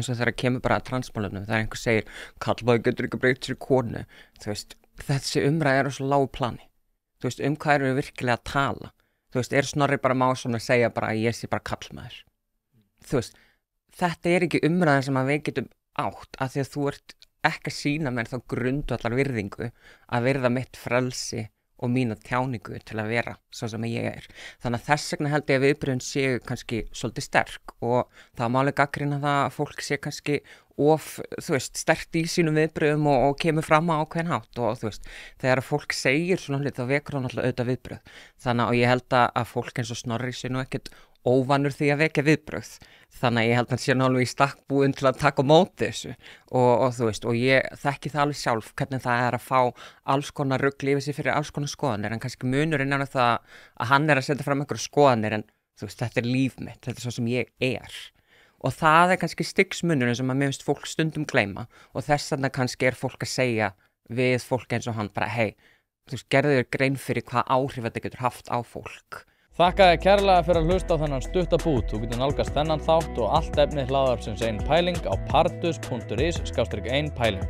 eins og þegar kemur bara að transmálefnum, þegar einhver segir karlmaður getur ekki breytt sér í konu, þú veist, þessi umræða er á svo lágu plani, þú veist, hvað erum við virkilega að tala, þú veist, Snorri bara Másson að segja bara að ég sé bara karlmaður, þú veist, þetta er ekki umræða sem að við getum átt, af því að þú ert ekki að sýna mér þá grundvallar virðingu að virða mitt frelsi og mína tjáningu til að vera svo sem ég er. Þannig að þess vegna held ég að viðbrögðin séu kannski svolítið sterk og það má alveg gagnrýna það að fólk sé kannski þú veist, sterkt í sínum viðbrögðum og kemur fram á ákveðin hátt og þú veist, þegar fólk segir svona hlut þá vekur það náttúrulega auðvitað viðbrögð. Þannig að ég held að fólk eins og Snorri sé nú ekkert óvanur því að vekja viðbrögð. Þannig að ég held að hann sé nú alveg í stakk búinn til að taka á móti þessu og þú veist, og ég þekki það alveg sjálf hvernig það er að fá alls konar rugl yfir sig fyrir alls konar skoðanir, en kannski munurinn er það að hann er að setja fram einhverjar skoðanir en þú veist, þetta er líf mitt, þetta er svo sem ég er. Og það er kannski stigsmunurinn sem að mér finnst fólk stundum gleyma og þess vegna kannski er fólk að segja við fólk eins og hann bara, hey, þú veist, gerðu þér grein fyrir hvað áhrif þetta getur haft á fólk. Þakka þér kærlega fyrir að hlusta á þennan stutta bút. Þú getur nálgast þennan þátt og allt efni hlaðvarpsins Ein Pæling á pardus.is/einpæling.